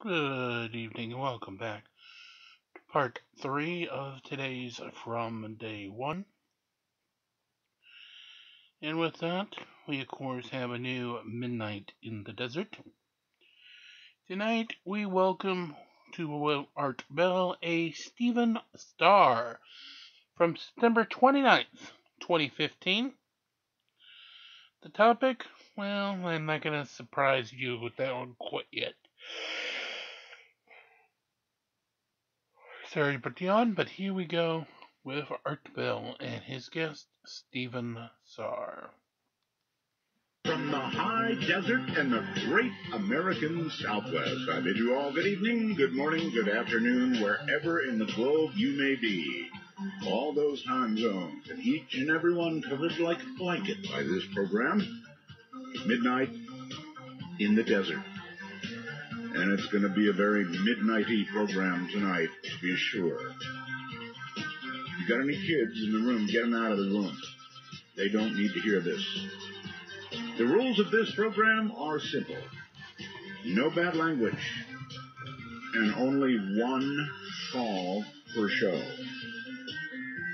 Good evening and welcome back to part 3 of today's From Day 1. And with that, we of course have a new Midnight in the Desert. Tonight we welcome to Art Bell a Stephen Starr from September 29th, 2015. The topic? Well, I'm not going to surprise you with that one quite yet. Sorry to put you on, but here we go with Art Bell and his guest, Stephen Starr. From the high desert and the great American Southwest, I bid you all good evening, good morning, good afternoon, wherever in the globe you may be. All those time zones, and each and every one covered like a blanket by this program, Midnight in the Desert. And it's going to be a very midnighty program tonight, to be sure. If you got any kids in the room, get them out of the room. They don't need to hear this. The rules of this program are simple. No bad language. And only one call per show.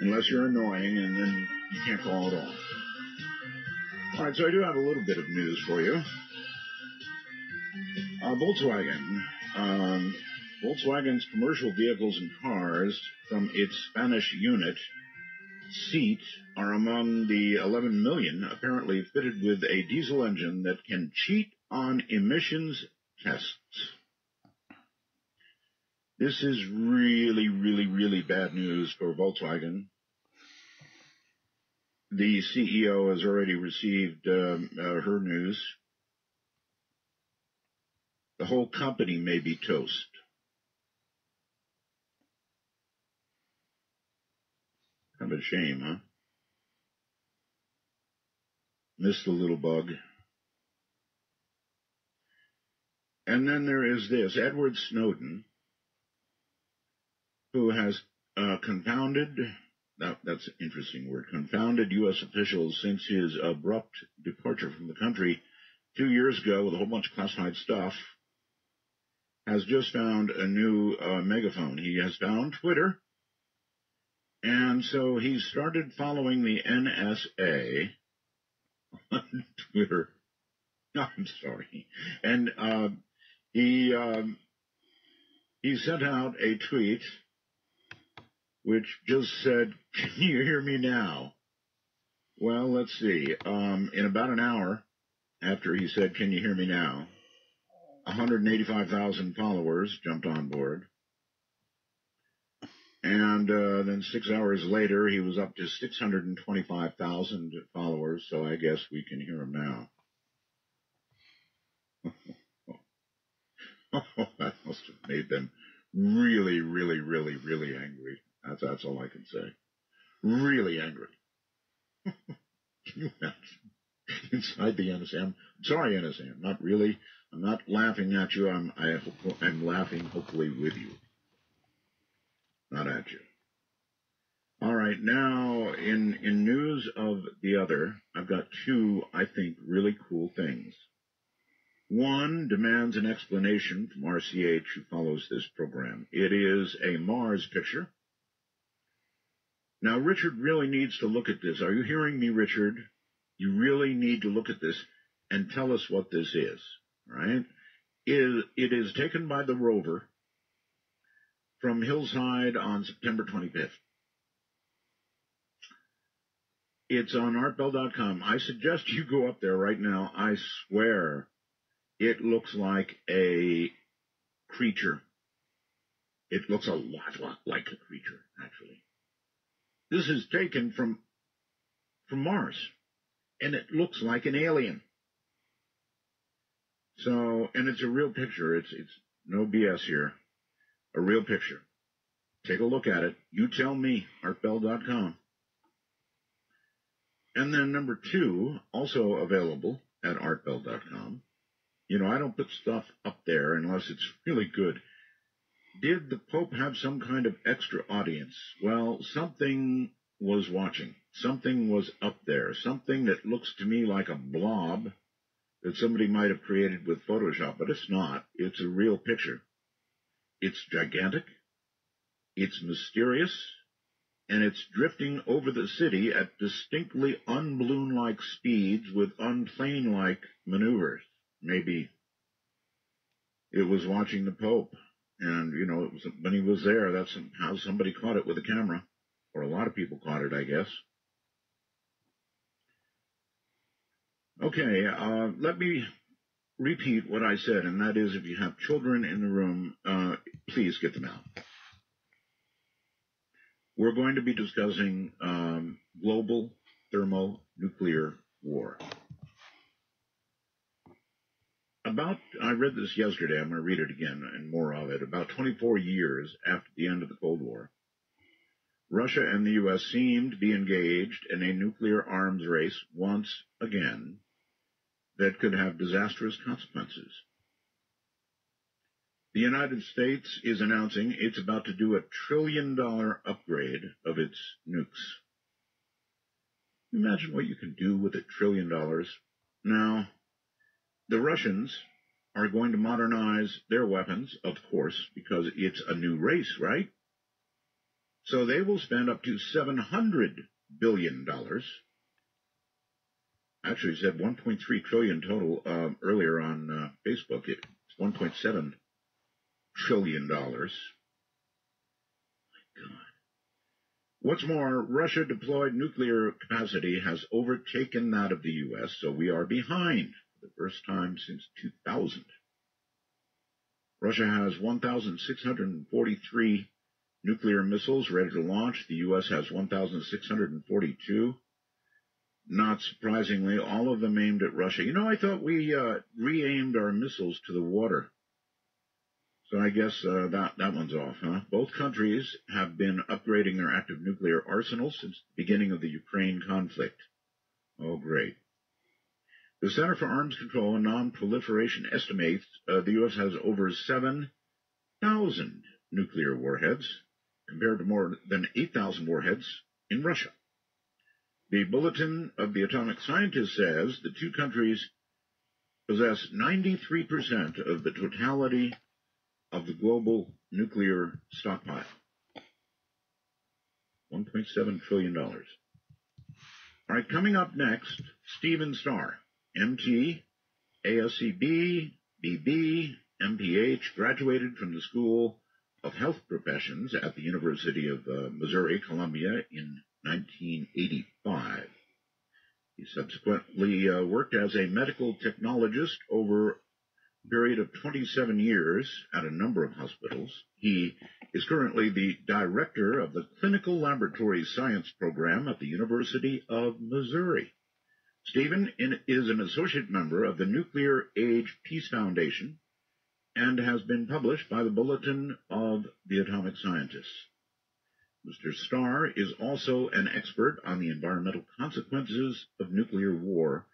Unless you're annoying, and then you can't call at all. All right, so I do have a little bit of news for you. Volkswagen. Volkswagen's commercial vehicles and cars from its Spanish unit, Seat, are among the 11 million apparently fitted with a diesel engine that can cheat on emissions tests. This is really, really, really bad news for Volkswagen. The CEO has already received her news. The whole company may be toast. Kind of a shame, huh? Missed the little bug. And then there is this, Edward Snowden, who has confounded, that's an interesting word, confounded U.S. officials since his abrupt departure from the country 2 years ago with a whole bunch of classified stuff, has just found a new megaphone. He has found Twitter, and so he started following the NSA on Twitter. I'm sorry. And he sent out a tweet which just said, "Can you hear me now?" Well, let's see. In about an hour after he said, "Can you hear me now?" 185,000 followers jumped on board. And then 6 hours later, he was up to 625,000 followers, so I guess we can hear him now. That must have made them really, really, really, really angry. That's all I can say. Really angry. Can you imagine? Inside the NSA. I'm sorry, NSA. Not really. I'm not laughing at you. I'm laughing, hopefully, with you. Not at you. All right, now, in news of the other, I've got two, I think, really cool things. One demands an explanation from RCH, who follows this program. It is a Mars picture. Now, Richard really needs to look at this. Are you hearing me, Richard? You really need to look at this and tell us what this is, right? It is taken by the rover from Hillside on September 25th. It's on artbell.com. I suggest you go up there right now. I swear it looks like a creature. It looks a lot like a creature, actually. This is taken from Mars, and it looks like an alien. So, and it's a real picture. It's no BS here. A real picture. Take a look at it. You tell me, artbell.com. And then number two, also available at artbell.com. You know, I don't put stuff up there unless it's really good. Did the Pope have some kind of extra audience? Well, something was watching. Something was up there. Something that looks to me like a blob that somebody might have created with Photoshop, but it's not. It's a real picture. It's gigantic, it's mysterious, and it's drifting over the city at distinctly un-balloon-like speeds with unplane-like maneuvers. Maybe it was watching the Pope, and, it was when he was there, that's how somebody caught it with a camera, or a lot of people caught it, I guess. Okay, let me repeat what I said, and that is if you have children in the room, please get them out. We're going to be discussing global thermonuclear war. I read this yesterday, I'm going to read it again and more of it, about 24 years after the end of the Cold War, Russia and the U.S. seem to be engaged in a nuclear arms race once again that could have disastrous consequences. The United States is announcing it's about to do $1 trillion upgrade of its nukes. Imagine what you can do with $1 trillion. Now, the Russians are going to modernize their weapons, of course, because it's a new race, right? So they will spend up to $700 billion. Actually, it said $1.3 trillion total earlier on Facebook. It's $1.7 trillion. My God. What's more, Russia deployed nuclear capacity has overtaken that of the U.S., so we are behind for the first time since 2000. Russia has 1,643 nuclear missiles ready to launch. The U.S. has 1,642. Not surprisingly, all of them aimed at Russia. I thought we re-aimed our missiles to the water. So I guess that one's off, huh? Both countries have been upgrading their active nuclear arsenals since the beginning of the Ukraine conflict. Oh, great. The Center for Arms Control and Non-Proliferation estimates the U.S. has over 7,000 nuclear warheads, compared to more than 8,000 warheads in Russia. The Bulletin of the Atomic Scientist says the two countries possess 93% of the totality of the global nuclear stockpile. $1.7 trillion. All right, coming up next, Stephen Starr, MT, ASCB, BB, MPH, graduated from the School of Health Professions at the University of Missouri, Columbia in 1985. He subsequently worked as a medical technologist over a period of 27 years at a number of hospitals. He is currently the director of the Clinical Laboratory Science Program at the University of Missouri. Stephen is an associate member of the Nuclear Age Peace Foundation and has been published by the Bulletin of the Atomic Scientists. Mr. Starr is also an expert on the environmental consequences of nuclear war,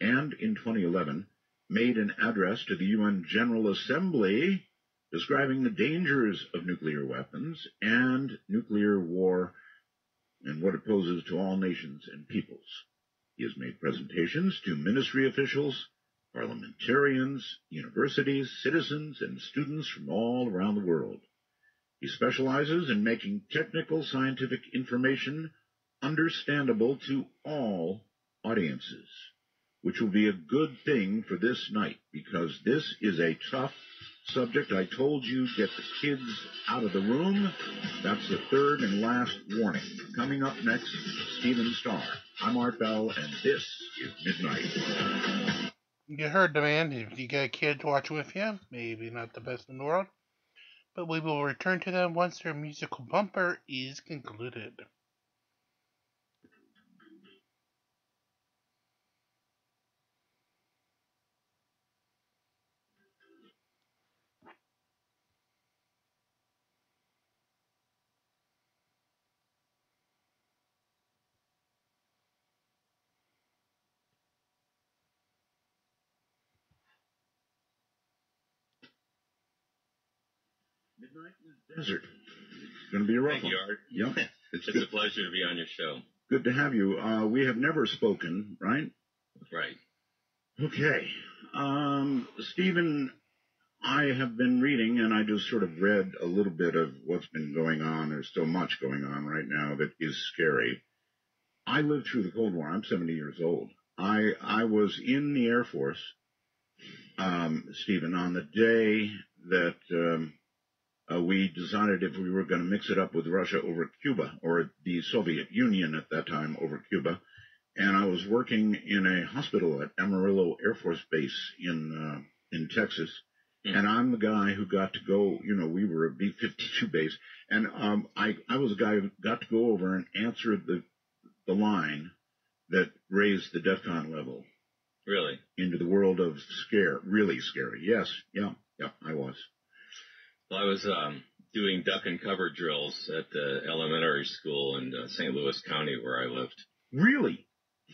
and in 2011 made an address to the UN General Assembly describing the dangers of nuclear weapons and nuclear war and what it poses to all nations and peoples. He has made presentations to ministry officials, parliamentarians, universities, citizens, and students from all around the world. He specializes in making technical scientific information understandable to all audiences, which will be a good thing for this night, because this is a tough subject. I told you, get the kids out of the room. That's the third and last warning. Coming up next, Stephen Starr. I'm Art Bell, and this is Midnight. You heard the man. If you got kids watch with you, maybe not the best in the world, but we will return to them once their musical bumper is concluded. Midnight in the Desert. It's going to be a rough one. Thank you, Art. Yep. It's a pleasure to be on your show. Good to have you. We have never spoken, right? Right. Okay. Stephen, I have been reading, and I just sort of read a little bit of what's been going on. There's so much going on right now that is scary. I lived through the Cold War. I'm 70 years old. I was in the Air Force, Stephen, on the day that we decided if we were going to mix it up with Russia over Cuba, or the Soviet Union at that time over Cuba. And I was working in a hospital at Amarillo Air Force Base in Texas. And I'm the guy who got to go, we were a B-52 base. And I was a guy who got to go over and answer the line that raised the DEFCON level. Really? Into the world of scare. Really scary. Yes. Yeah, I was. Well, I was doing duck and cover drills at the elementary school in St. Louis County where I lived. Really?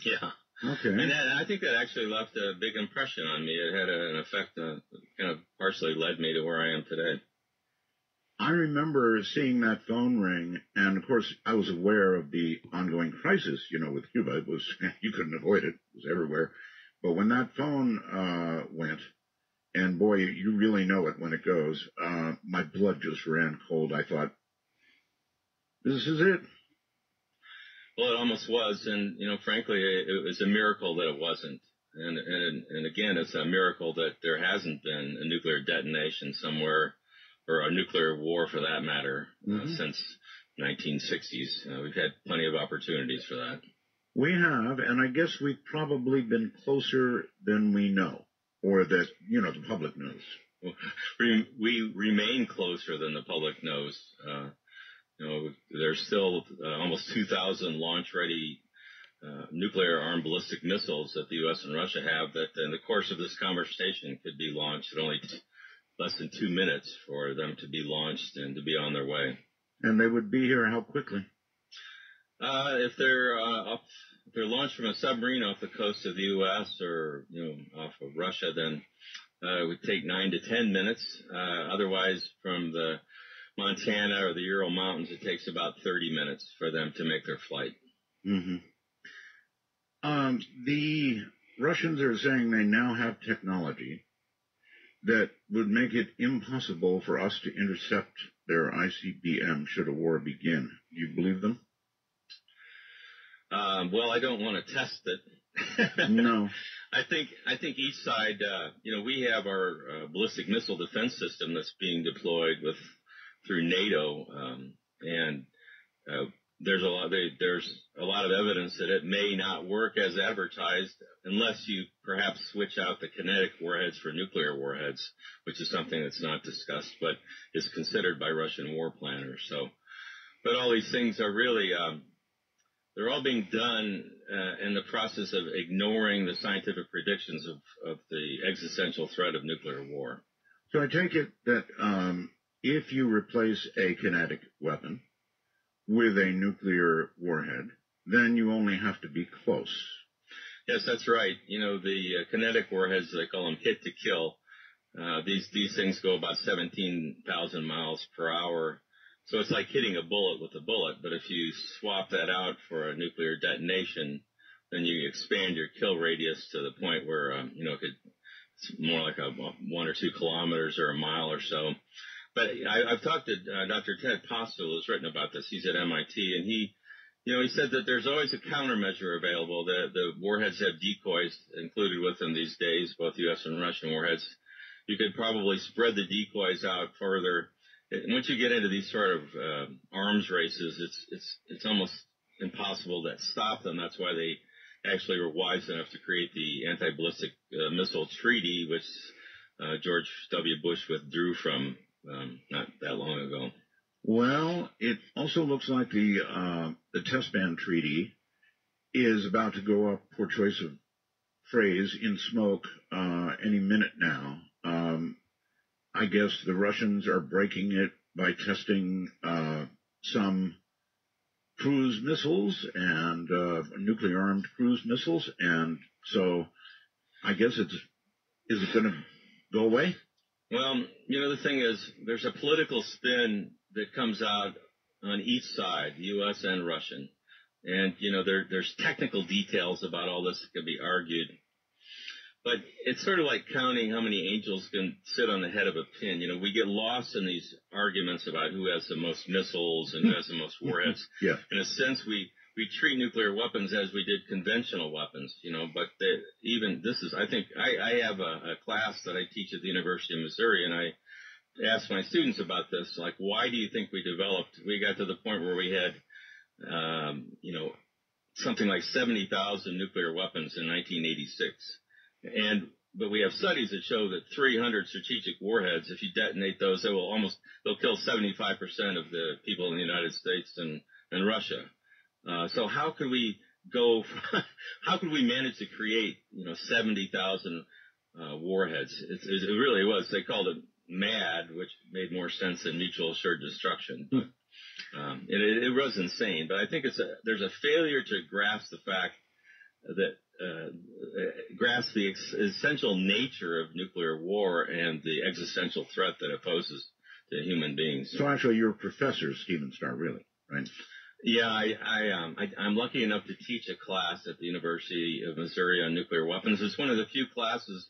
Yeah. Okay. And I think that actually left a big impression on me. It had an effect that kind of partially led me to where I am today. I remember seeing that phone ring, and of course I was aware of the ongoing crisis, with Cuba. It was, you couldn't avoid it. It was everywhere. But when that phone went, and boy, you really know it when it goes, my blood just ran cold. I thought, this is it. Well, it almost was, and frankly, it was a miracle that it wasn't. And again, it's a miracle that there hasn't been a nuclear detonation somewhere, or a nuclear war for that matter, since 1960s. We've had plenty of opportunities for that. We have, and I guess we've probably been closer than we know, or that the public knows. We remain closer than the public knows. There's still almost 2,000 launch-ready nuclear-armed ballistic missiles that the U.S. and Russia have that in the course of this conversation could be launched. It only less than 2 minutes for them to be launched and to be on their way. And they would be here how quickly? If they're launched from a submarine off the coast of the U.S. or off of Russia, then it would take 9 to 10 minutes. Otherwise, from the Montana or the Ural Mountains, it takes about 30 minutes for them to make their flight. Mm-hmm. The Russians are saying they now have technology that would make it impossible for us to intercept their ICBM should a war begin. Do you believe them? Well, I don't want to test it. No. I think each side, we have our ballistic missile defense system that's being deployed through NATO, and there's a lot of evidence that it may not work as advertised unless you perhaps switch out the kinetic warheads for nuclear warheads, which is something that's not discussed but is considered by Russian war planners. But all these things are really they're all being done in the process of ignoring the scientific predictions of the existential threat of nuclear war. So I take it that if you replace a kinetic weapon with a nuclear warhead, then you only have to be close. Yes, that's right. The kinetic warheads, they call them hit to kill. These things go about 17,000 miles per hour. So it's like hitting a bullet with a bullet. But if you swap that out for a nuclear detonation, then you expand your kill radius to the point where, it's more like 1 or 2 kilometers or a mile or so. But I've talked to Dr. Ted Postel, who's written about this. He's at MIT, and he said that there's always a countermeasure available. The warheads have decoys included with them these days, both U.S. and Russian warheads. You could probably spread the decoys out further. Once you get into these sort of arms races, it's almost impossible to stop them. That's why they actually were wise enough to create the anti-ballistic missile treaty, which George W. Bush withdrew from not that long ago. Well, it also looks like the test ban treaty is about to go up, poor choice of phrase, in smoke any minute now. I guess the Russians are breaking it by testing some cruise missiles and nuclear-armed cruise missiles, and so I guess is it going to go away? Well, the thing is, there's a political spin that comes out on each side, U.S. and Russian. And, there's technical details about all this that can be argued. But it's sort of like counting how many angels can sit on the head of a pin. We get lost in these arguments about who has the most missiles and who has the most warheads. Yeah. In a sense, we treat nuclear weapons as we did conventional weapons, but I think I have a class that I teach at the University of Missouri, and I asked my students about this, like, why do you think we got to the point where we had, something like 70,000 nuclear weapons in 1986. But we have studies that show that 300 strategic warheads, if you detonate those, they'll kill 75% of the people in the United States and Russia. So how could we manage to create, 70,000 warheads? It really was. They called it MAD, which made more sense than mutual assured destruction. It was insane, but I think there's a failure to grasp the fact that grasp the essential nature of nuclear war and the existential threat that it poses to human beings. So actually, you're a professor, Stephen Starr, really, right? Yeah, I'm lucky enough to teach a class at the University of Missouri on nuclear weapons. It's one of the few classes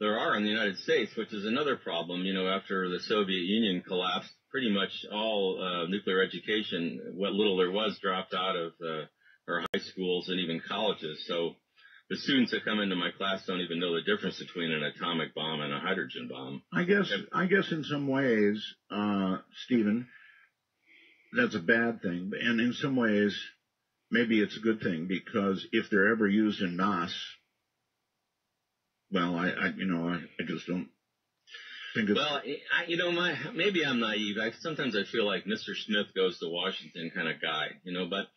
there are in the United States, which is another problem. After the Soviet Union collapsed, pretty much all nuclear education, what little there was, dropped out of our high schools and even colleges. So the students that come into my class don't even know the difference between an atomic bomb and a hydrogen bomb. I guess in some ways, Stephen, that's a bad thing, and in some ways, maybe it's a good thing, because if they're ever used en masse, well, I just don't think it's... Well, maybe I'm naive. Sometimes I feel like Mr. Smith goes to Washington kind of guy, but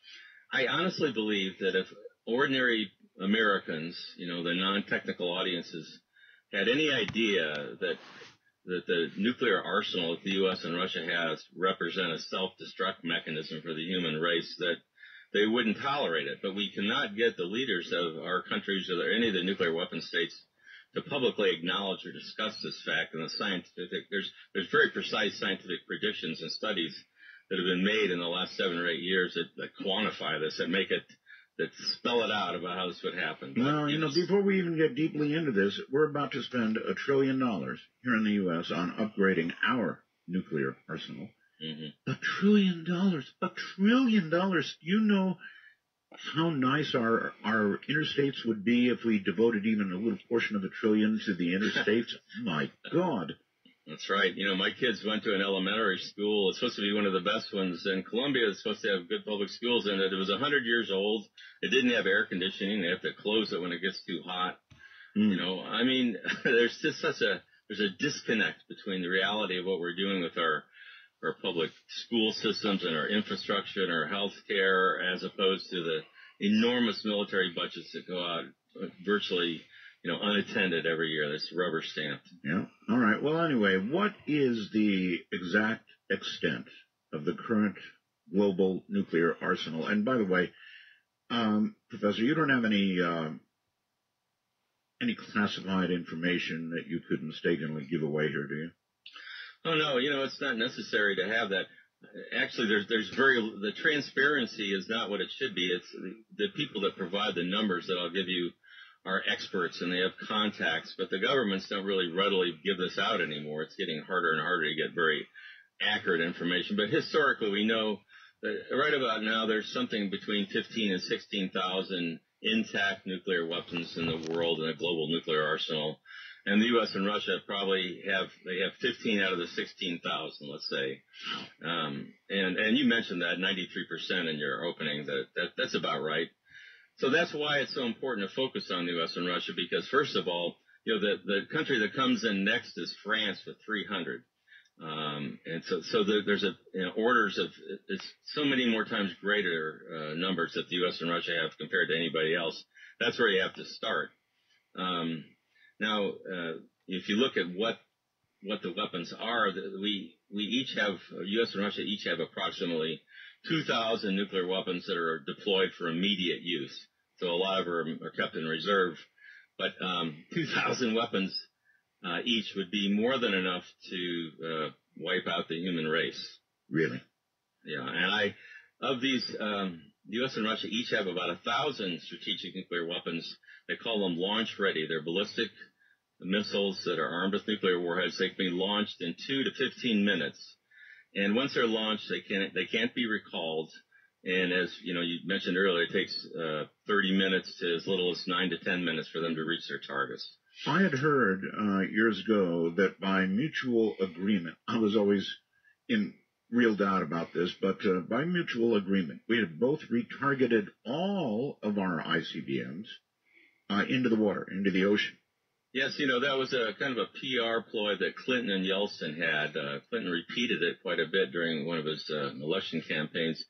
I honestly believe that if ordinary Americans, the non-technical audiences, had any idea that the nuclear arsenal that the U.S. and Russia has represent a self-destruct mechanism for the human race, that they wouldn't tolerate it. But we cannot get the leaders of our countries or any of the nuclear weapon states to publicly acknowledge or discuss this fact. And there's very precise scientific predictions and studies that have been made in the last 7 or 8 years that quantify this and that spell it out about how this would happen. Well, before we even get deeply into this, we're about to spend $1 trillion here in the U.S. on upgrading our nuclear arsenal. Mm-hmm. $1 trillion. $1 trillion. Do you know how nice our interstates would be if we devoted even a little portion of $1 trillion to the interstates? My God. That's right. My kids went to an elementary school. It's supposed to be one of the best ones in Columbia. It's supposed to have good public schools in it. It was 100 years old. It didn't have air conditioning. They have to close it when it gets too hot. There's just there's a disconnect between the reality of what we're doing with our public school systems and our infrastructure and our health care, as opposed to the enormous military budgets that go out virtually unattended every year. That's rubber stamped. Yeah. All right. Well, anyway, what is the exact extent of the current global nuclear arsenal? And by the way, Professor, you don't have any classified information that you could mistakenly give away here, do you? Oh, no. It's not necessary to have that. Actually, the transparency is not what it should be. It's the people that provide the numbers that I'll give you are experts, and they have contacts, but the governments don't really readily give this out anymore. It's getting harder and harder to get very accurate information. But historically, we know that right about now there's something between 15 and 16,000 intact nuclear weapons in the world in a global nuclear arsenal. And the U.S. and Russia probably have 15 out of the 16,000, let's say. And you mentioned that 93% in your opening. That's about right. So that's why it's so important to focus on the U.S. and Russia, because first of all, the country that comes in next is France with 300. And so there's orders of, it's so many more times greater numbers that the U.S. and Russia have compared to anybody else. That's where you have to start. Now, if you look at what the weapons are, we each have, U.S. and Russia each have approximately 2,000 nuclear weapons that are deployed for immediate use. So a lot of them are kept in reserve. But 2,000 weapons each would be more than enough to wipe out the human race. Really? Yeah. And of these, the U.S. and Russia each have about 1,000 strategic nuclear weapons They call them launch ready. They're ballistic missiles that are armed with nuclear warheads. They can be launched in 2 to 15 minutes. And once they're launched, they can't be recalled. And as you mentioned earlier, it takes 30 minutes to as little as 9 to 10 minutes for them to reach their targets. I had heard years ago that by mutual agreement, I was always in real doubt about this, but by mutual agreement, we had both retargeted all of our ICBMs into the water, into the ocean. Yes, that was a kind of a PR ploy that Clinton and Yeltsin had. Clinton repeated it quite a bit during one of his election campaigns.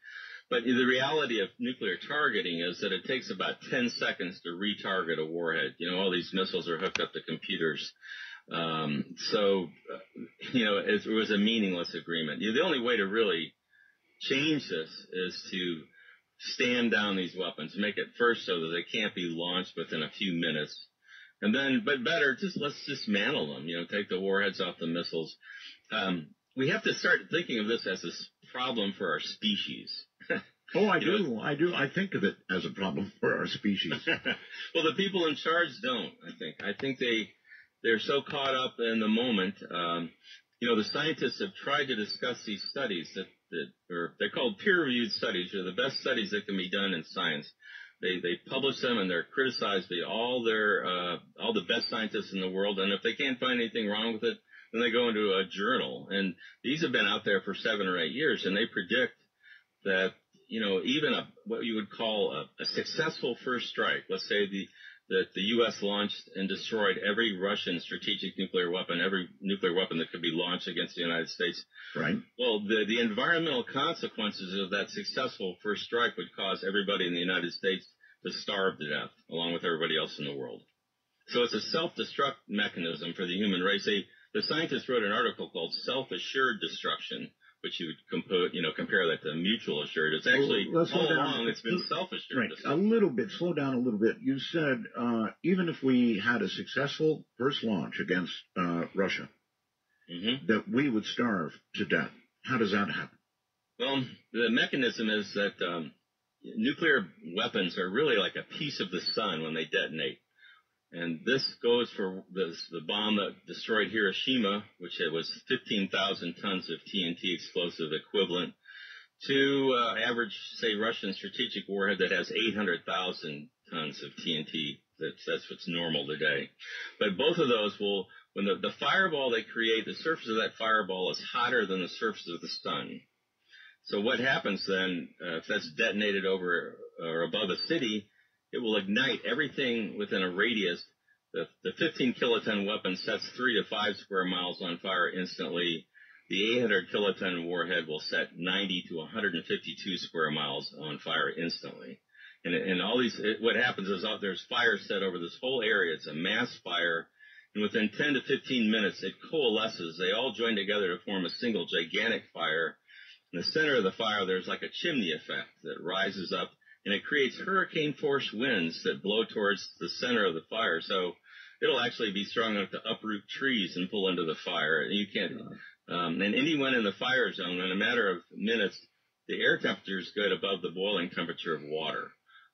But the reality of nuclear targeting is that it takes about 10 seconds to retarget a warhead. All these missiles are hooked up to computers. It was a meaningless agreement. The only way to really change this is to stand down these weapons, make it first so that they can't be launched within a few minutes. And then, but better, let's dismantle them, take the warheads off the missiles. We have to start thinking of this as a problem for our species. Oh, I do. I think of it as a problem for our species. Well, the people in charge don't, I think they're so caught up in the moment. The scientists have tried to discuss these studies that they're called peer-reviewed studies. They're the best studies that can be done in science. They publish them and they're criticized by all the best scientists in the world. And if they can't find anything wrong with it, then they go into a journal. And these have been out there for 7 or 8 years, and they predict that even what you would call a successful first strike. Let's say that the U.S. launched and destroyed every Russian strategic nuclear weapon, every nuclear weapon that could be launched against the United States. Right. Well, the environmental consequences of that successful first strike would cause everybody in the United States to starve to death, along with everybody else in the world. So it's a self-destruct mechanism for the human race. The scientists wrote an article called Self-Assured Destruction, which you would compare that to mutual assured. It's actually all along it's been self-assured. Right. A little bit. Slow down a little bit. You said even if we had a successful first launch against Russia, that we would starve to death. How does that happen? Well, the mechanism is that nuclear weapons are really like a piece of the sun when they detonate. And this goes for the bomb that destroyed Hiroshima, which was 15,000 tons of TNT explosive equivalent, to average, say, Russian strategic warhead that has 800,000 tons of TNT. That's what's normal today. But both of those when the fireball they create, the surface of that fireball is hotter than the surface of the sun. So what happens then, if that's detonated over or above a city, it will ignite everything within a radius. The 15 kiloton weapon sets 3 to 5 square miles on fire instantly. The 800 kiloton warhead will set 90 to 152 square miles on fire instantly. And all these, what happens is there's fire set over this whole area. It's a mass fire. And within 10 to 15 minutes, it coalesces. They all join together to form a single gigantic fire. In the center of the fire, there's like a chimney effect that rises up. And it creates hurricane-force winds that blow towards the center of the fire. So it'll actually be strong enough to uproot trees and pull into the fire. You can't. And anyone in the fire zone, in a matter of minutes, the air temperature is good above the boiling temperature of water.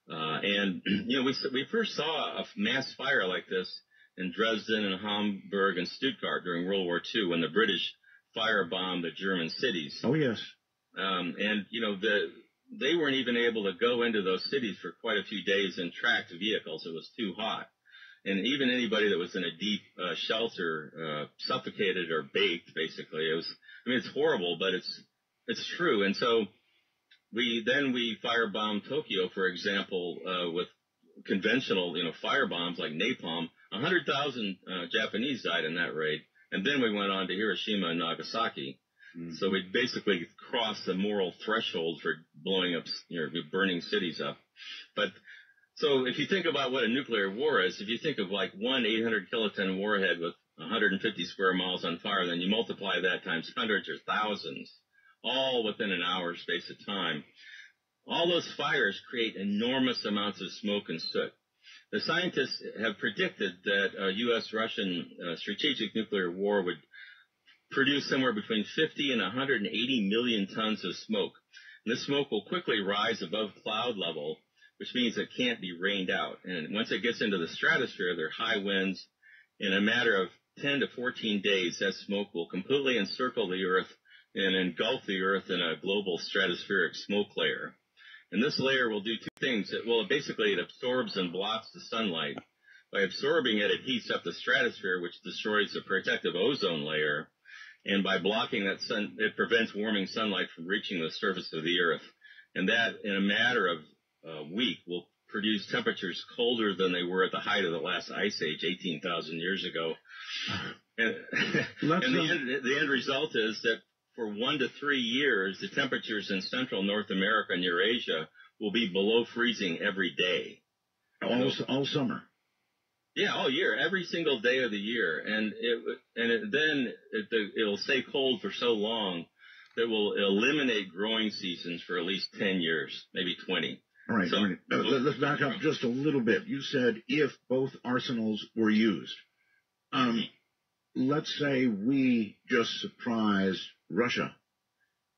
We first saw a mass fire like this in Dresden and Hamburg and Stuttgart during World War II when the British firebombed the German cities. Oh, yes. They weren't even able to go into those cities for quite a few days in tracked vehicles. It was too hot. And even anybody that was in a deep shelter suffocated or baked, basically. It's horrible, but it's true. And so we firebombed Tokyo, for example, with conventional, firebombs like napalm. 100,000 Japanese died in that raid. And then we went on to Hiroshima and Nagasaki. So we basically crossed the moral threshold for blowing up, burning cities up. But so if you think about what a nuclear war is, if you think of like one 800 kiloton warhead with 150 square miles on fire, then you multiply that times hundreds or thousands, all within an hour space of time. All those fires create enormous amounts of smoke and soot. The scientists have predicted that a U.S.-Russian strategic nuclear war would produce somewhere between 50 and 180 million tons of smoke. And this smoke will quickly rise above cloud level which means it can't be rained out. And once it gets into the stratosphere, there are high winds. In a matter of 10 to 14 days, that smoke will completely encircle the Earth and engulf the Earth in a global stratospheric smoke layer. And this layer will do two things. Basically, it absorbs and blocks the sunlight. By absorbing it, it heats up the stratosphere, which destroys the protective ozone layer. And by blocking that sun, it prevents warming sunlight from reaching the surface of the Earth. And that, in a matter of a week, will produce temperatures colder than they were at the height of the last ice age 18,000 years ago. And the end result is that for 1 to 3 years, the temperatures in central North America and Eurasia will be below freezing every day. All summer. Yeah, all year, every single day of the year, it'll stay cold for so long that will eliminate growing seasons for at least 10 years, maybe 20. All right. Let's back up just a little bit. You said if both arsenals were used. Let's say we just surprised Russia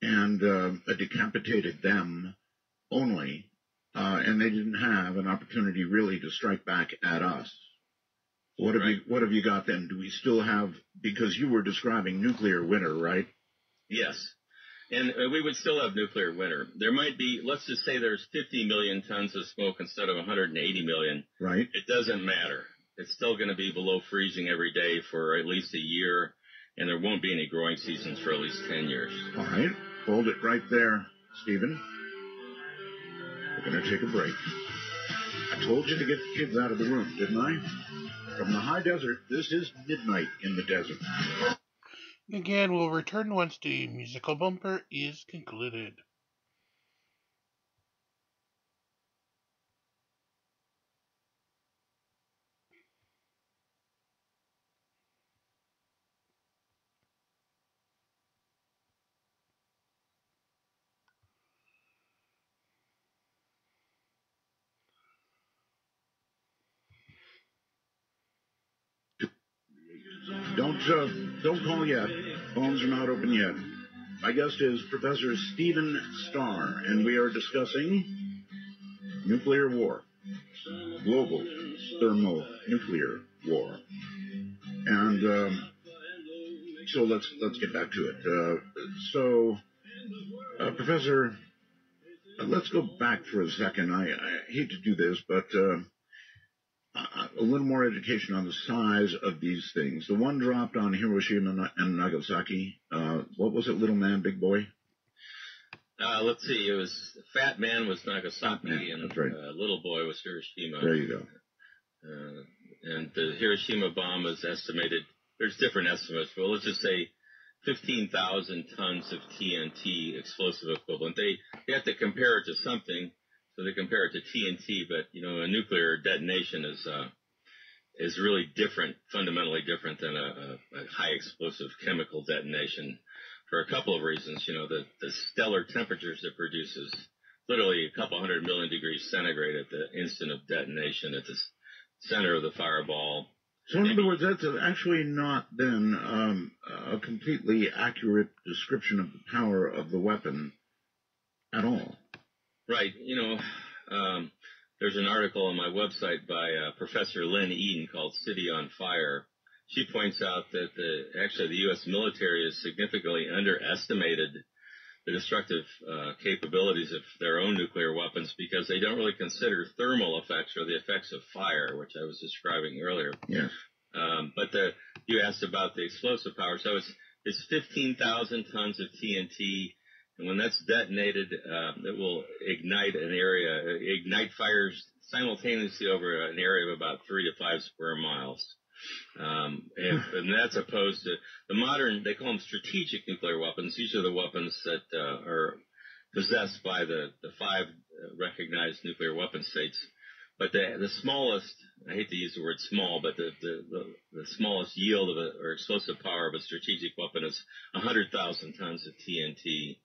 and decapitated them only, and they didn't have an opportunity really to strike back at us. What have you got then? Do we still have, because you were describing nuclear winter, right? Yes. And we would still have nuclear winter. There might be, let's just say there's 50 million tons of smoke instead of 180 million. Right. It doesn't matter. It's still going to be below freezing every day for at least a year, and there won't be any growing seasons for at least 10 years. All right. Hold it right there, Stephen. We're going to take a break. I told you to get the kids out of the room, didn't I? From the high desert, this is Midnight in the Desert. Again, we'll return once the musical bumper is concluded. Don't call yet. Phones are not open yet. My guest is Professor Stephen Starr, and we are discussing nuclear war, global thermonuclear war. And so let's get back to it. Professor, let's go back for a second. I hate to do this, but a little more education on the size of these things. The one dropped on Hiroshima and Nagasaki. What was it, little man, big boy? Let's see. It was Fat Man was Nagasaki, and that's right. Little Boy was Hiroshima. There you go. And the Hiroshima bomb was estimated. There's different estimates, but let's just say 15,000 tons of TNT explosive equivalent. They have to compare it to something. So they compare it to TNT, but a nuclear detonation is really different, fundamentally different than a high explosive chemical detonation for a couple of reasons. The stellar temperatures it produces, literally a couple 100 million degrees centigrade at the instant of detonation at the center of the fireball. So in other words, that's actually not then a completely accurate description of the power of the weapon at all. Right. There's an article on my website by Professor Lynn Eden called City on Fire. She points out that the U.S. military has significantly underestimated the destructive capabilities of their own nuclear weapons because they don't really consider thermal effects or the effects of fire, which I was describing earlier. Yes. But you asked about the explosive power. So it's 15,000 tons of TNT. And when that's detonated, it will ignite fires simultaneously over an area of about 3 to 5 square miles. And that's opposed to the modern, they call them strategic nuclear weapons. These are the weapons that are possessed by the 5 recognized nuclear weapon states. But the smallest, I hate to use the word small, but the smallest yield of or explosive power of a strategic weapon is 100,000 tons of TNT.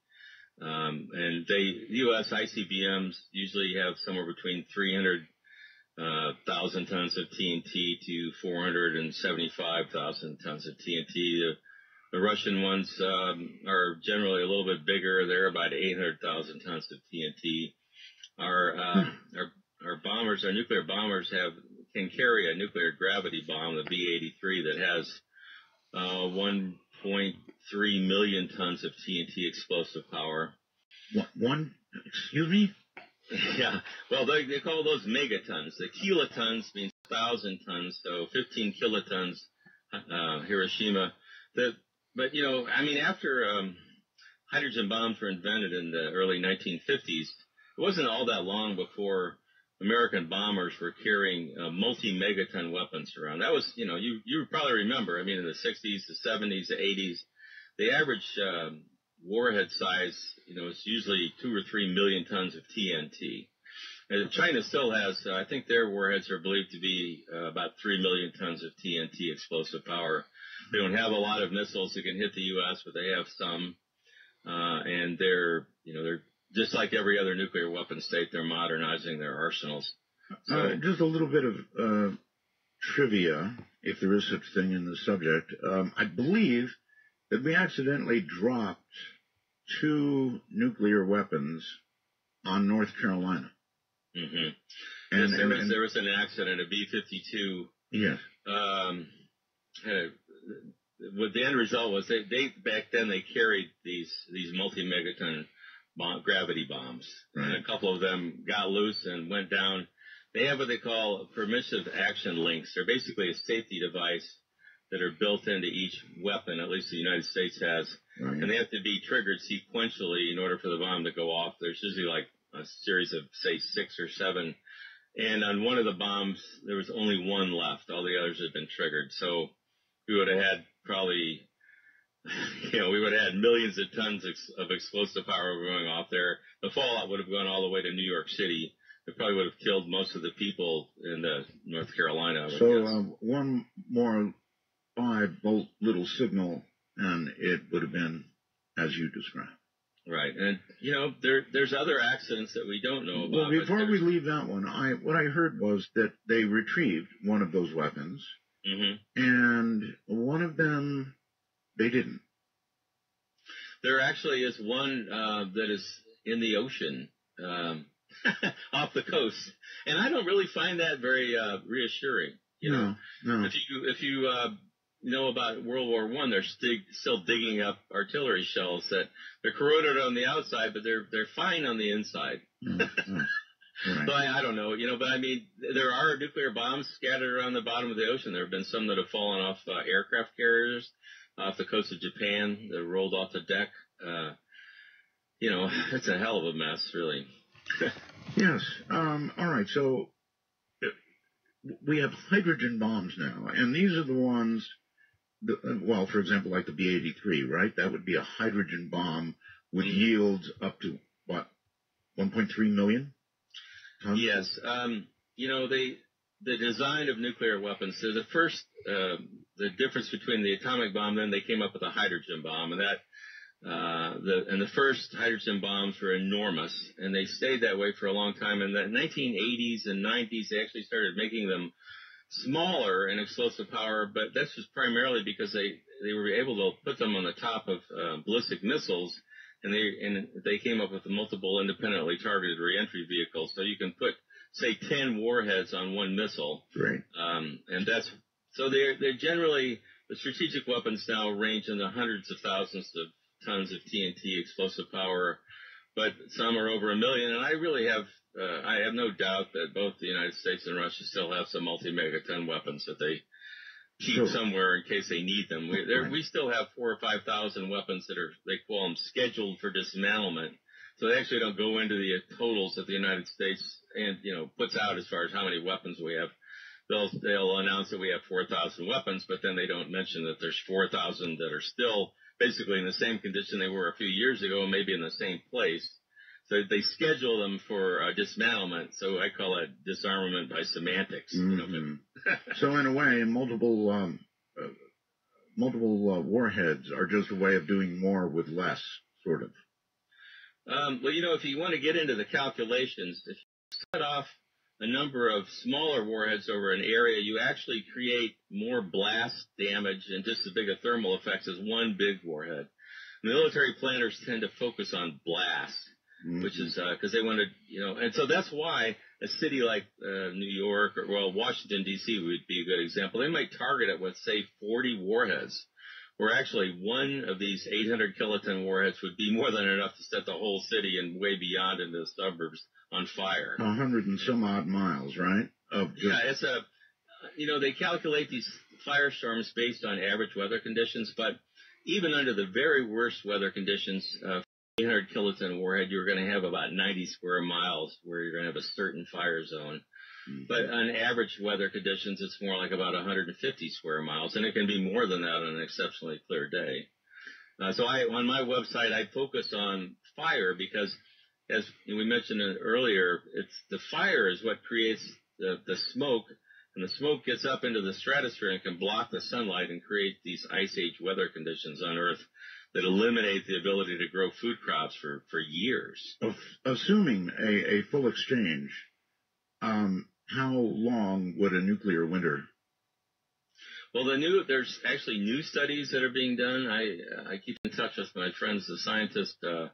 And U.S. ICBMs usually have somewhere between 300,000 tons of TNT to 475,000 tons of TNT. The Russian ones are generally a little bit bigger. They're about 800,000 tons of TNT. Our our nuclear bombers can carry a nuclear gravity bomb, the B-83, that has 1.3 million tons of TNT explosive power. Excuse me? Yeah. Well, they call those megatons. The kilotons means 1,000 tons, so 15 kilotons, Hiroshima. But, you know, I mean, after hydrogen bombs were invented in the early 1950s, it wasn't all that long before American bombers were carrying multi-megaton weapons around. That was, you know, you probably remember, I mean, in the 60s, the 70s, the 80s, the average warhead size, you know, is usually 2 or 3 million tons of TNT. And China still has, I think their warheads are believed to be about 3 million tons of TNT explosive power. They don't have a lot of missiles that can hit the U.S., but they have some. And they're just like every other nuclear weapon state, they're modernizing their arsenals. So, just a little bit of trivia, if there is such thing in the subject. I believe that we accidentally dropped 2 nuclear weapons on North Carolina. mm-hmm. And there was an accident, a B-52. Yes. What the end result was, they back then they carried these multi-megaton gravity bombs, right. And a couple of them got loose and went down. They have what they call permissive action links. They're basically a safety device that are built into each weapon, at least the United States has, right. And they have to be triggered sequentially in order for the bomb to go off. There's usually like a series of, say, 6 or 7. And on one of the bombs, there was only one left. All the others had been triggered. So we would have had probably, we would have had millions of tons of explosive power going off there. The fallout would have gone all the way to New York City. It probably would have killed most of the people in North Carolina. So one more 5-volt little signal, and it would have been as you described. Right, and there's other accidents that we don't know about. Well, before we leave that one, what I heard was that they retrieved one of those weapons, mm-hmm. and one of them they didn't. There actually is one that is in the ocean off the coast, and I don't really find that very reassuring. No. If you know about World War I, they're still digging up artillery shells that they're corroded on the outside, but they're fine on the inside. Right. So I don't know, but I mean, there are nuclear bombs scattered around the bottom of the ocean. There have been some that have fallen off aircraft carriers off the coast of Japan that rolled off the deck. It's a hell of a mess, really. Yes. All right. So we have hydrogen bombs now, and these are the ones. Well, for example, like the B-83, right? That would be a hydrogen bomb with yields up to, 1.3 million tons? Yes. The design of nuclear weapons, so the difference between the atomic bomb, then they came up with a hydrogen bomb, and the first hydrogen bombs were enormous, and they stayed that way for a long time. In the 1980s and 90s, they actually started making them smaller in explosive power, but that's just primarily because they were able to put them on the top of ballistic missiles, and they came up with multiple independently targeted reentry vehicles. So you can put, say, 10 warheads on one missile. Right. And they're generally, the strategic weapons now range in the hundreds of thousands of tons of TNT explosive power, but some are over 1 million, and I have no doubt that both the United States and Russia still have some multi-megaton weapons that they keep somewhere in case they need them. We still have 4,000 or 5,000 weapons that they call them scheduled for dismantlement. So they actually don't go into the totals that the United States puts out as far as how many weapons we have. They'll announce that we have 4,000 weapons, but then they don't mention that there's 4,000 that are still basically in the same condition they were a few years ago, maybe in the same place. So they schedule them for dismantlement. So I call it disarmament by semantics. Mm-hmm. So in a way, multiple warheads are just a way of doing more with less, sort of. If you want to get into the calculations, if you set off a number of smaller warheads over an area, you actually create more blast damage and just as big a thermal effects as one big warhead. Military planners tend to focus on blast. which is because they wanted, and so that's why a city like New York or, Washington, D.C. would be a good example. They might target it with, say, 40 warheads, where actually one of these 800 kiloton warheads would be more than enough to set the whole city and way beyond into the suburbs on fire. 100 and some odd miles, right? Yeah, it's they calculate these firestorms based on average weather conditions, but even under the very worst weather conditions, 800 kiloton warhead, you're going to have about 90 square miles where you're going to have a certain fire zone. Mm-hmm. But on average weather conditions, it's more like about 150 square miles, and it can be more than that on an exceptionally clear day. So on my website, I focus on fire because, as we mentioned earlier, it's the fire is what creates the smoke, and the smoke gets up into the stratosphere and can block the sunlight and create these ice age weather conditions on Earth that eliminate the ability to grow food crops for years. Assuming a full exchange, how long would a nuclear winter? Well, there's actually new studies that are being done. I keep in touch with my friends, the scientists, and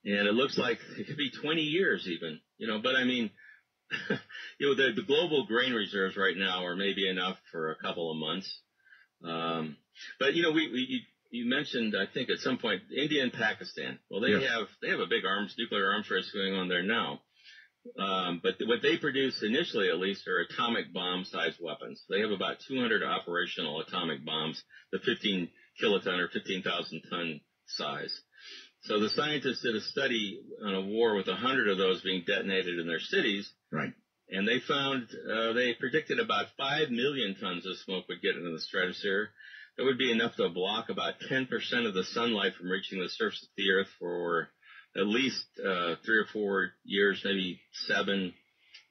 it looks like it could be 20 years even, but I mean, the global grain reserves right now are maybe enough for a couple of months. But you mentioned, I think at some point, India and Pakistan. Well, they have a big nuclear arms race going on there now. But what they produce initially, at least, are atomic bomb-sized weapons. They have about 200 operational atomic bombs, the 15 kiloton or 15,000 ton size. So the scientists did a study on a war with 100 of those being detonated in their cities. Right. And they found, they predicted about 5 million tons of smoke would get into the stratosphere. That would be enough to block about 10% of the sunlight from reaching the surface of the Earth for at least 3 or 4 years, maybe 7,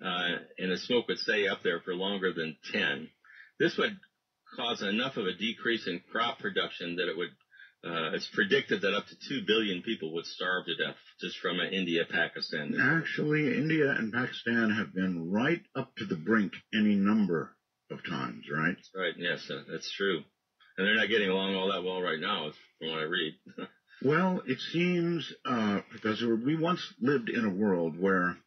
and the smoke would stay up there for longer than 10. This would cause enough of a decrease in crop production that it would, it's predicted that up to 2 billion people would starve to death just from India-Pakistan. Actually, India and Pakistan have been right up to the brink any number of times, right? That's right, yes, that's true. And they're not getting along all that well right now, from what I read. Well, it seems, Professor, we once lived in a world where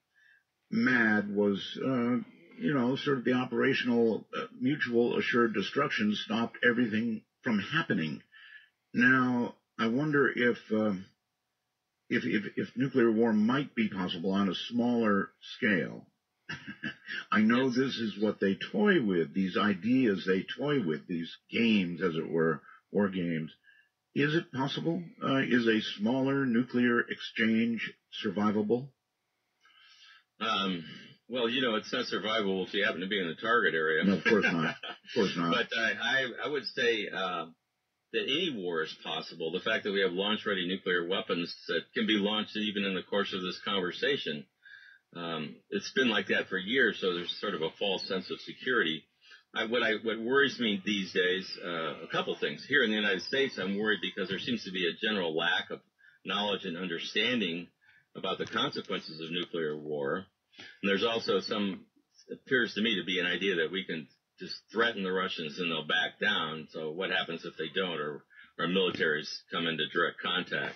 MAD was, sort of the operational mutual assured destruction stopped everything from happening. Now, I wonder if nuclear war might be possible on a smaller scale. I know this is what they toy with, these ideas they toy with, these games, as it were, war games. Is it possible? Is a smaller nuclear exchange survivable? Well, it's not survivable if you happen to be in the target area. No, of course not. Of course not. But I would say that any war is possible. The fact that we have launch-ready nuclear weapons that can be launched even in the course of this conversation, it's been like that for years, so there's sort of a false sense of security. What worries me these days, a couple things. Here in the United States, I'm worried because there seems to be a general lack of knowledge and understanding about the consequences of nuclear war. And there's also appears to me to be an idea that we can just threaten the Russians and they'll back down. So what happens if they don't, or our militaries come into direct contact?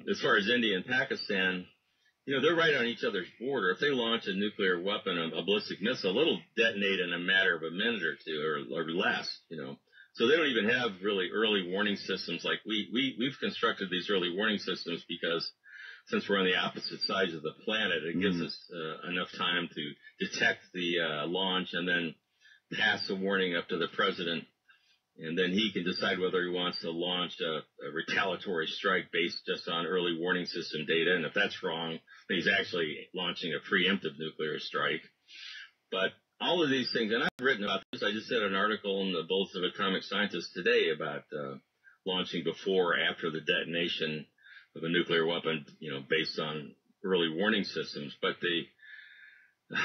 As far as India and Pakistan, they're right on each other's border. If they launch a nuclear weapon, a ballistic missile, it'll detonate in a matter of a minute or two or less, So they don't even have really early warning systems like we've constructed these early warning systems because since we're on the opposite sides of the planet, it gives us enough time to detect the launch and then pass a warning up to the president. And then he can decide whether he wants to launch a retaliatory strike based just on early warning system data. And if that's wrong, then he's actually launching a preemptive nuclear strike. But all of these things, and I've written about this. I just did an article in the Bulletin of Atomic Scientists today about launching before or after the detonation of a nuclear weapon, based on early warning systems. But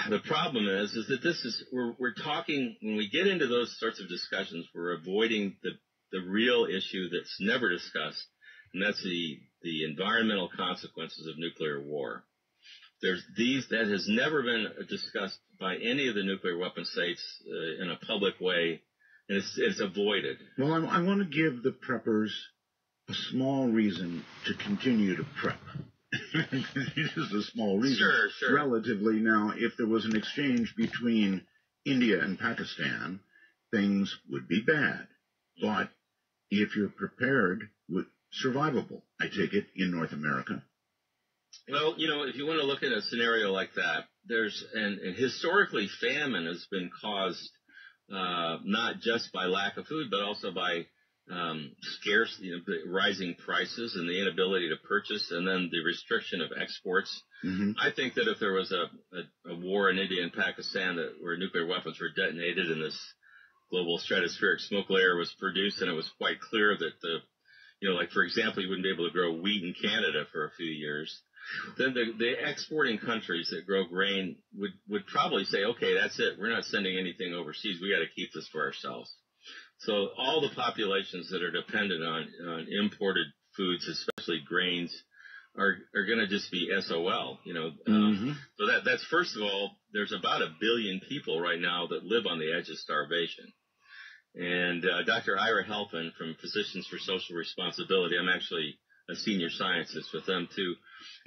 the problem is that we're talking, when we get into those sorts of discussions, we're avoiding the real issue that's never discussed, and that's the environmental consequences of nuclear war. That has never been discussed by any of the nuclear weapon states in a public way, and it's avoided. Well, I want to give the preppers a small reason to continue to prep. This is a small region. Sure. Relatively, now, if there was an exchange between India and Pakistan, things would be bad. But if you're prepared, survivable, I take it, in North America. Well, if you want to look at a scenario like that, and historically famine has been caused not just by lack of food, but also by scarcity, rising prices and the inability to purchase, and then the restriction of exports. Mm-hmm. I think that if there was a war in India and Pakistan where nuclear weapons were detonated and this global stratospheric smoke layer was produced, and it was quite clear that like, for example, you wouldn't be able to grow wheat in Canada for a few years, then the exporting countries that grow grain would probably say, okay, that's it. We're not sending anything overseas. We got to keep this for ourselves. So all the populations that are dependent on imported foods, especially grains, are going to just be SOL. Mm-hmm. So that's, first of all, there's about 1 billion people right now that live on the edge of starvation. And Dr. Ira Halpin from Physicians for Social Responsibility, I'm actually a senior scientist with them too.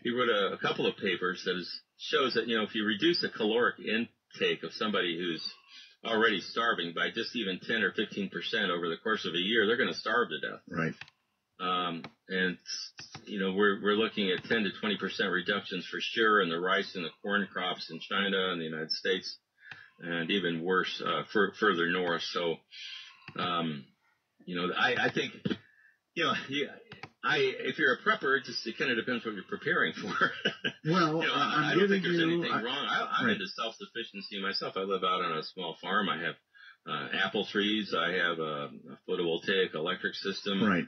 He wrote a couple of papers that shows that, if you reduce the caloric intake of somebody who's already starving by just even 10 or 15% over the course of a year, they're going to starve to death. Right. And we're looking at 10 to 20% reductions for sure in the rice and the corn crops in China and the United States, and even worse further north. So, I think, if you're a prepper, it kind of depends what you're preparing for. Well, I don't think there's anything wrong. I'm into self-sufficiency myself. I live out on a small farm. I have apple trees. I have a photovoltaic electric system. Right.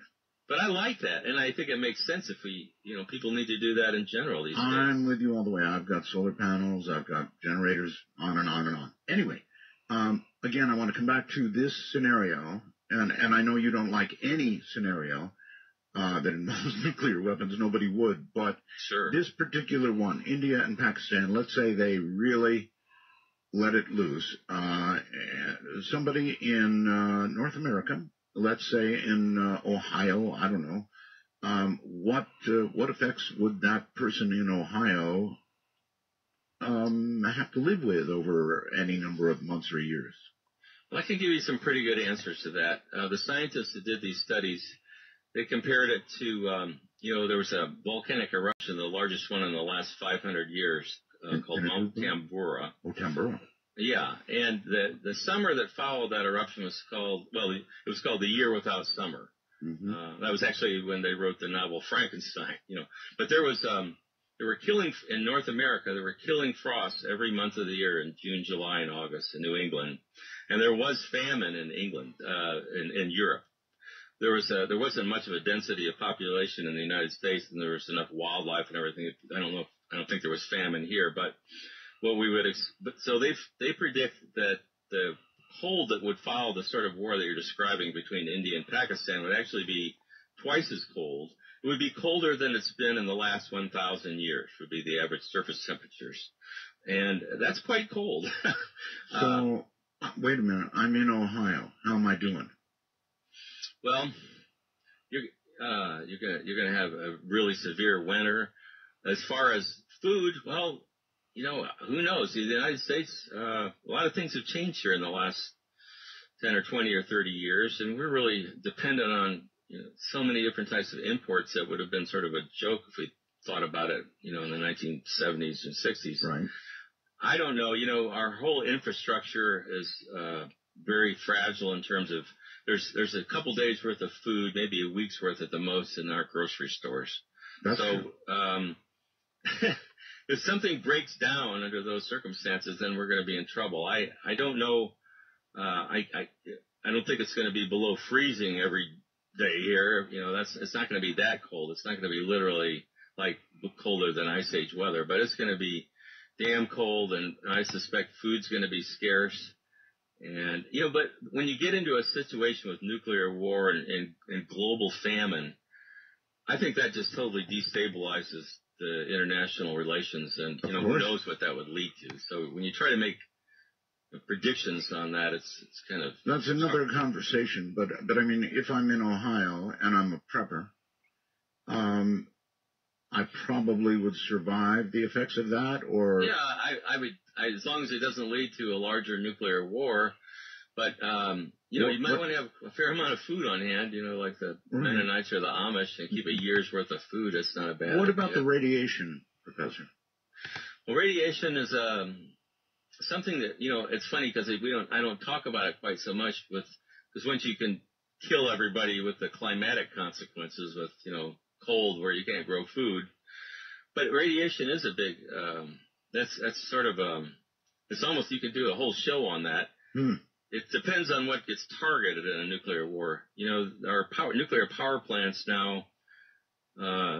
But I like that, and I think it makes sense if people need to do that in general these days. I'm with you all the way. I've got solar panels. I've got generators, on and on and on. Anyway, again, I want to come back to this scenario, and I know you don't like any scenario that involves nuclear weapons. Nobody would, but sure. This particular one, India and Pakistan, let's say they really let it loose. Somebody in North America, let's say in Ohio, I don't know, what effects would that person in Ohio have to live with over any number of months or years? Well, I can give you some pretty good answers to that. The scientists that did these studies, they compared it to, there was a volcanic eruption, the largest one in the last 500 years, called Mount Tambora. Oh, Tambora. Yeah, and the summer that followed that eruption was called the Year Without Summer. Mm-hmm. That was actually when they wrote the novel Frankenstein. But they were killing in North America. They were killing frosts every month of the year in June, July, and August in New England, and there was famine in England, in Europe. There wasn't much of a density of population in the United States, and there was enough wildlife and everything. I don't think there was famine here, but what we would, so they predict that the cold that would follow the sort of war that you're describing between India and Pakistan would actually be twice as cold. It would be colder than it's been in the last 1,000 years, would be the average surface temperatures. And that's quite cold. So, wait a minute. I'm in Ohio. How am I doing? Well, you're gonna have a really severe winter. As far as food, well, who knows? In the United States, a lot of things have changed here in the last 10 or 20 or 30 years, and we're really dependent on so many different types of imports that would have been sort of a joke if we thought about it, in the 1970s and 60s. Right. I don't know. Our whole infrastructure is very fragile in terms of there's a couple days worth of food, maybe a week's worth at the most in our grocery stores. That's true. If something breaks down under those circumstances, then we're going to be in trouble. I don't know. I don't think it's going to be below freezing every day here. It's not going to be that cold. It's not going to be literally like colder than Ice Age weather, but it's going to be damn cold, and I suspect food's going to be scarce. And, but when you get into a situation with nuclear war and global famine, I think that just totally destabilizes the international relations, and who knows what that would lead to. So when you try to make predictions on that, it's kind of that's another conversation. But I mean, if I'm in Ohio and I'm a prepper, I probably would survive the effects of that, or... Yeah, I would, as long as it doesn't lead to a larger nuclear war. But, you might want to have a fair amount of food on hand, like the Mennonites or the Amish, and keep a year's worth of food. That's not a bad idea. What about the radiation, Professor? Well, radiation is something that, it's funny because I don't talk about it quite so much because once you can kill everybody with the climatic consequences with, cold where you can't grow food. But radiation is a big, that's sort of, it's almost, you could do a whole show on that. It depends on what gets targeted in a nuclear war. Our nuclear power plants now,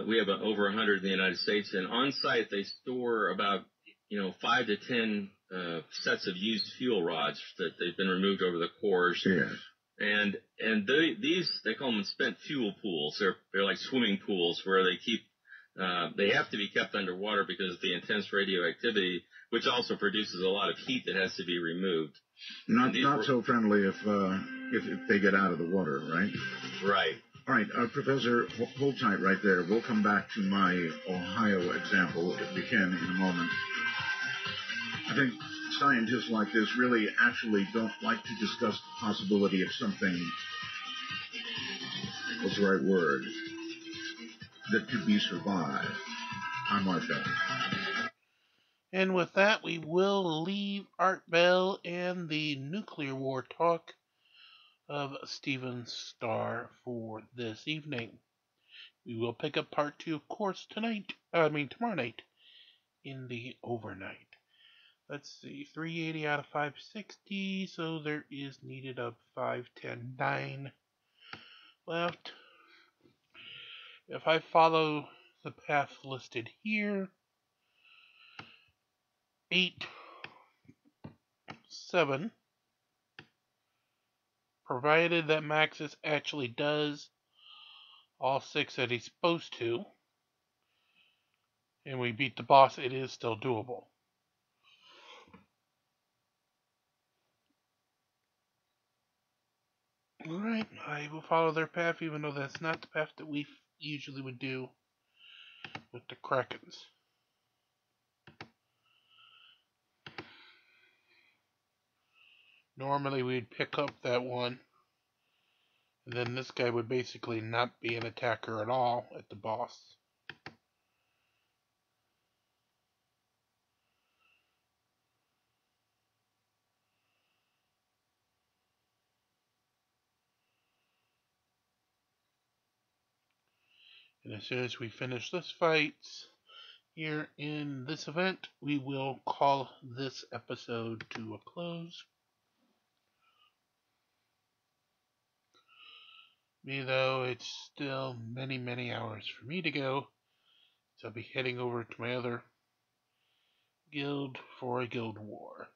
we have over 100 in the United States, and on site they store about, 5 to 10 sets of used fuel rods that they've been removed over the cores. Yes. And these, they call them spent fuel pools. They're like swimming pools where they keep, they have to be kept underwater because of the intense radioactivity, which also produces a lot of heat that has to be removed. Not so friendly if they get out of the water, right? Right. All right, Professor, hold tight right there. We'll come back to my Ohio example, if we can, in a moment. I think scientists like this really actually don't like to discuss the possibility of something, what's the right word, that could be survived. I'm Marshall. And with that, we will leave Art Bell and the nuclear war talk of Stephen Starr for this evening. We will pick up part 2, of course, tomorrow night in the overnight. Let's see, 380 out of 560, so there is needed of 510.9 left. If I follow the path listed here, 8, 7, provided that Maxis actually does all 6 that he's supposed to, and we beat the boss, it is still doable. Alright, I will follow their path, even though that's not the path that we usually would do with the Krakens. Normally we'd pick up that one, and then this guy would basically not be an attacker at all at the boss. And as soon as we finish this fight here in this event, we will call this episode to a close. Me, though, it's still many, many hours for me to go, so I'll be heading over to my other guild for a guild war.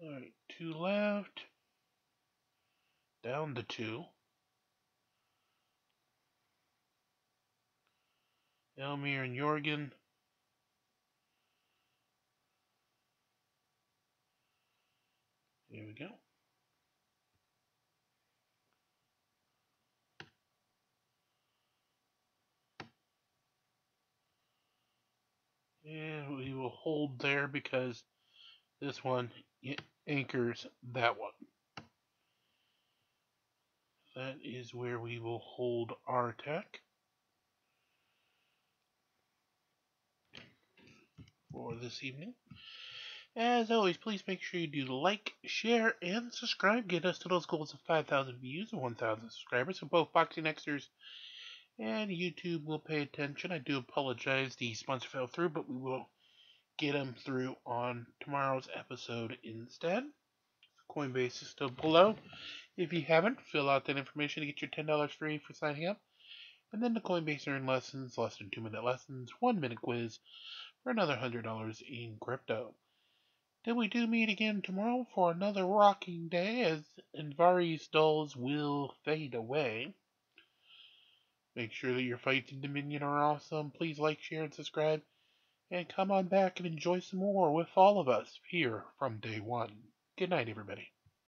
Alright, 2 left. Down to 2. Elmir and Jorgen. Here we go. And we will hold there because this one anchors that one. That is where we will hold our attack for this evening. As always, please make sure you do like, share, and subscribe. Get us to those goals of 5,000 views and 1,000 subscribers. So both Boxing Xers and YouTube will pay attention. I do apologize, the sponsor fell through, but we will get them through on tomorrow's episode instead. Coinbase is still below. If you haven't, fill out that information to get your $10 free for signing up. And then the Coinbase Earn lessons, less than 2-minute lessons, 1-minute quiz for another $100 in crypto. Then we do meet again tomorrow for another rocking day as Andvari's dolls will fade away. Make sure that your fights in Dominion are awesome. Please like, share, and subscribe. And come on back and enjoy some more with all of us here from day one. Good night, everybody.